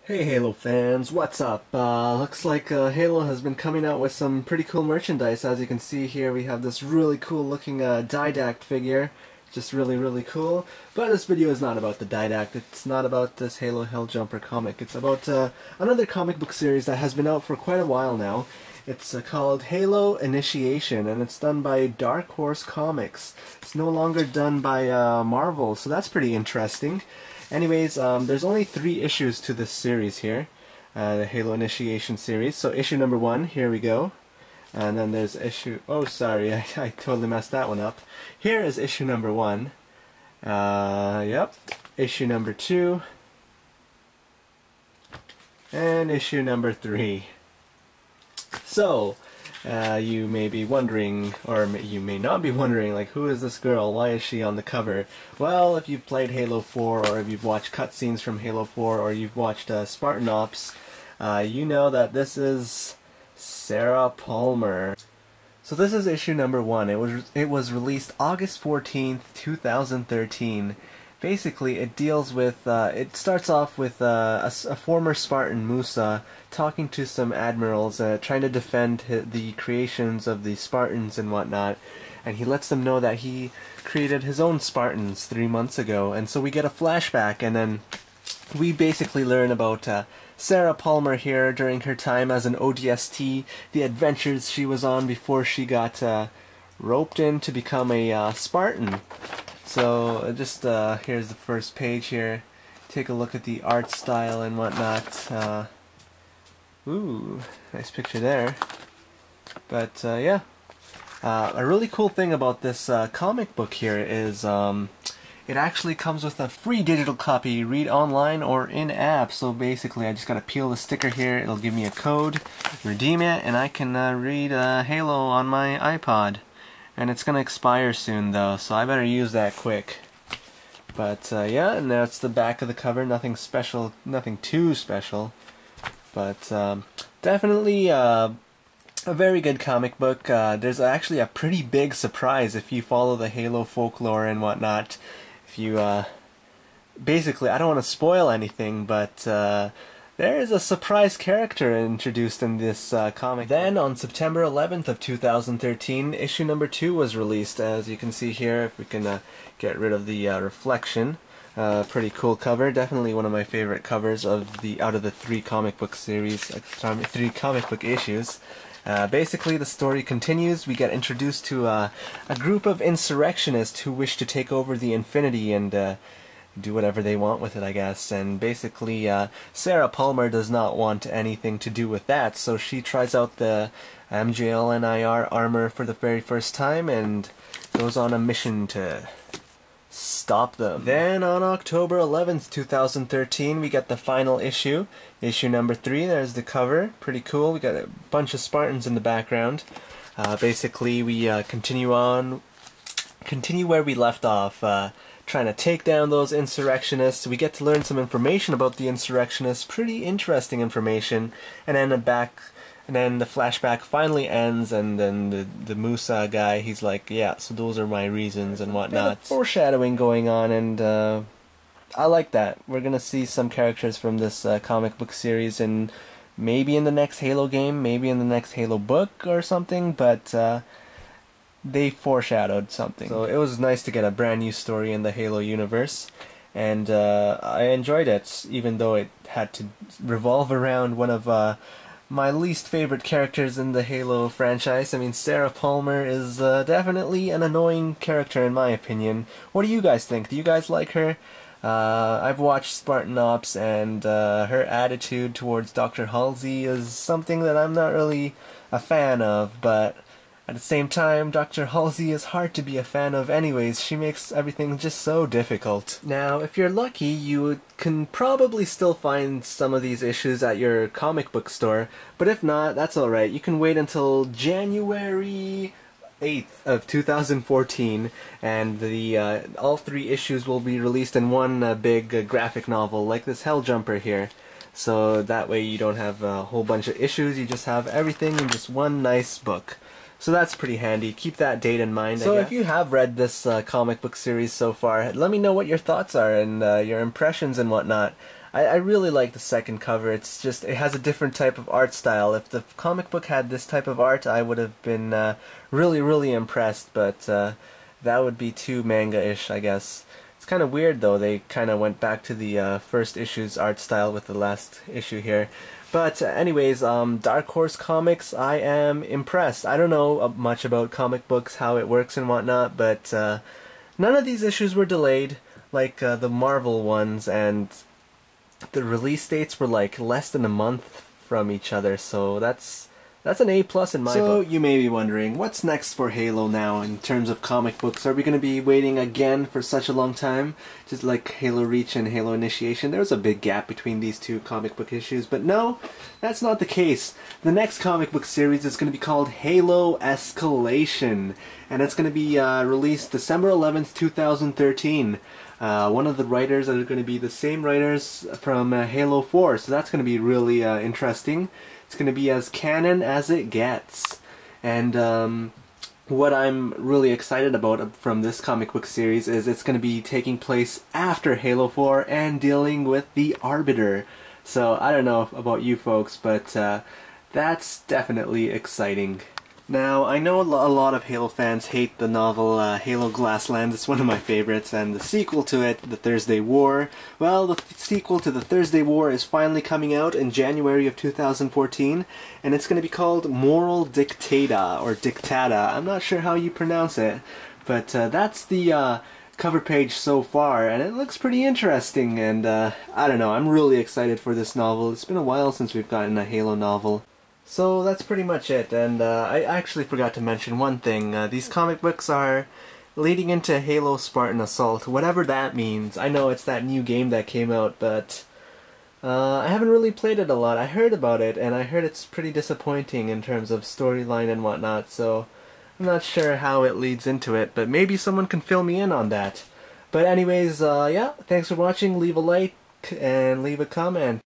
Hey Halo fans, what's up? Looks like Halo has been coming out with some pretty cool merchandise. As you can see here, we have this really cool looking Didact figure. Just really cool. But this video is not about the Didact. It's not about this Halo Helljumper comic. It's about another comic book series that has been out for quite a while now. It's called Halo Initiation, and it's done by Dark Horse Comics. It's no longer done by Marvel, so that's pretty interesting. Anyways, there's only 3 issues to this series here, the Halo Initiation series. So issue number 1, here we go. And then there's issue... Oh, sorry, I totally messed that one up. Here is issue number 1. Yep. Issue number 2. And issue number 3. So, you may be wondering, or you may not be wondering, like, who is this girl? Why is she on the cover? Well, if you've played Halo 4, or if you've watched cutscenes from Halo 4, or you've watched Spartan Ops, you know that this is Sarah Palmer. So this is issue number 1. It was released August 14th, 2013. Basically, it deals with, it starts off with a former Spartan, Musa, talking to some admirals, trying to defend the creations of the Spartans and whatnot, and he lets them know that he created his own Spartans 3 months ago, and so we get a flashback, and then we basically learn about Sarah Palmer here during her time as an ODST, the adventures she was on before she got roped in to become a Spartan. So just here's the first page here. Take a look at the art style and whatnot. Ooh, nice picture there. But yeah, a really cool thing about this comic book here is it actually comes with a free digital copy, read online or in-app. So basically I just gotta peel the sticker here, it'll give me a code, redeem it, and I can read Halo on my iPod. And it's gonna expire soon though, so I better use that quick. But yeah, and that's the back of the cover. Nothing special, nothing too special. But definitely a very good comic book. There's actually a pretty big surprise if you follow the Halo folklore and whatnot. If you basically, I don't want to spoil anything, but there is a surprise character introduced in this comic. Then, on September 11th of 2013, issue number 2 was released. As you can see here, if we can get rid of the reflection. Pretty cool cover. Definitely one of my favorite covers of out of the 3 comic book series, 3 comic book issues. Basically, the story continues. We get introduced to a group of insurrectionists who wish to take over the Infinity and do whatever they want with it, I guess. And basically, Sarah Palmer does not want anything to do with that, so she tries out the MJLNIR armor for the very first time and goes on a mission to stop them. Then on October 11th, 2013, we get the final issue, issue number 3. There's the cover, pretty cool. We got a bunch of Spartans in the background. Basically, we continue where we left off. Trying to take down those insurrectionists. We get to learn some information about the insurrectionists, pretty interesting information, and then the flashback finally ends, and then the Musa guy, he's like, yeah, so those are my reasons and whatnot. Foreshadowing going on, and I like that. We're gonna see some characters from this comic book series, and maybe in the next Halo game, maybe in the next Halo book or something, but they foreshadowed something. So it was nice to get a brand new story in the Halo universe, and I enjoyed it, even though it had to revolve around one of my least favorite characters in the Halo franchise. I mean, Sarah Palmer is definitely an annoying character in my opinion. What do you guys think? Do you guys like her? I've watched Spartan Ops, and her attitude towards Dr. Halsey is something that I'm not really a fan of, but at the same time, Dr. Halsey is hard to be a fan of anyways. She makes everything just so difficult. Now, if you're lucky, you can probably still find some of these issues at your comic book store, but if not, that's alright. You can wait until January 8th of 2014, and all 3 issues will be released in one big graphic novel, like this Helljumper here. So that way you don't have a whole bunch of issues, you just have everything in just one nice book. So that's pretty handy. Keep that date in mind. So if you have read this comic book series so far, let me know what your thoughts are and your impressions and whatnot. I really like the second cover. It's just, it has a different type of art style. If the comic book had this type of art, I would have been really, really impressed, but that would be too manga-ish, I guess. It's kind of weird, though. They kind of went back to the first issue's art style with the last issue here. But anyways, Dark Horse Comics, I am impressed. I don't know much about comic books, how it works and whatnot, but none of these issues were delayed, like the Marvel ones, and the release dates were like less than a month from each other, so that's an A+ in my book. So you may be wondering, what's next for Halo now in terms of comic books? Are we going to be waiting again for such a long time? Just like Halo Reach and Halo Initiation, there was a big gap between these two comic book issues, but no, that's not the case. The next comic book series is going to be called Halo Escalation, and it's going to be released December 11th, 2013. One of the writers are going to be the same writers from Halo 4, so that's going to be really interesting. It's going to be as canon as it gets. And what I'm really excited about from this comic book series is it's going to be taking place after Halo 4 and dealing with the Arbiter. So I don't know about you folks, but that's definitely exciting. Now, I know a lot of Halo fans hate the novel Halo Glasslands. It's one of my favorites, and the sequel to it, The Thursday War, well, the sequel to The Thursday War is finally coming out in January of 2014, and it's going to be called Mortal Dictata, or Dictata. I'm not sure how you pronounce it, but that's the cover page so far, and it looks pretty interesting, and I don't know, I'm really excited for this novel. It's been a while since we've gotten a Halo novel. So that's pretty much it, and I actually forgot to mention one thing. These comic books are leading into Halo Spartan Assault, whatever that means. I know it's that new game that came out, but I haven't really played it a lot. I heard about it, and I heard it's pretty disappointing in terms of storyline and whatnot, so I'm not sure how it leads into it, but maybe someone can fill me in on that. But anyways, yeah, thanks for watching. Leave a like and leave a comment.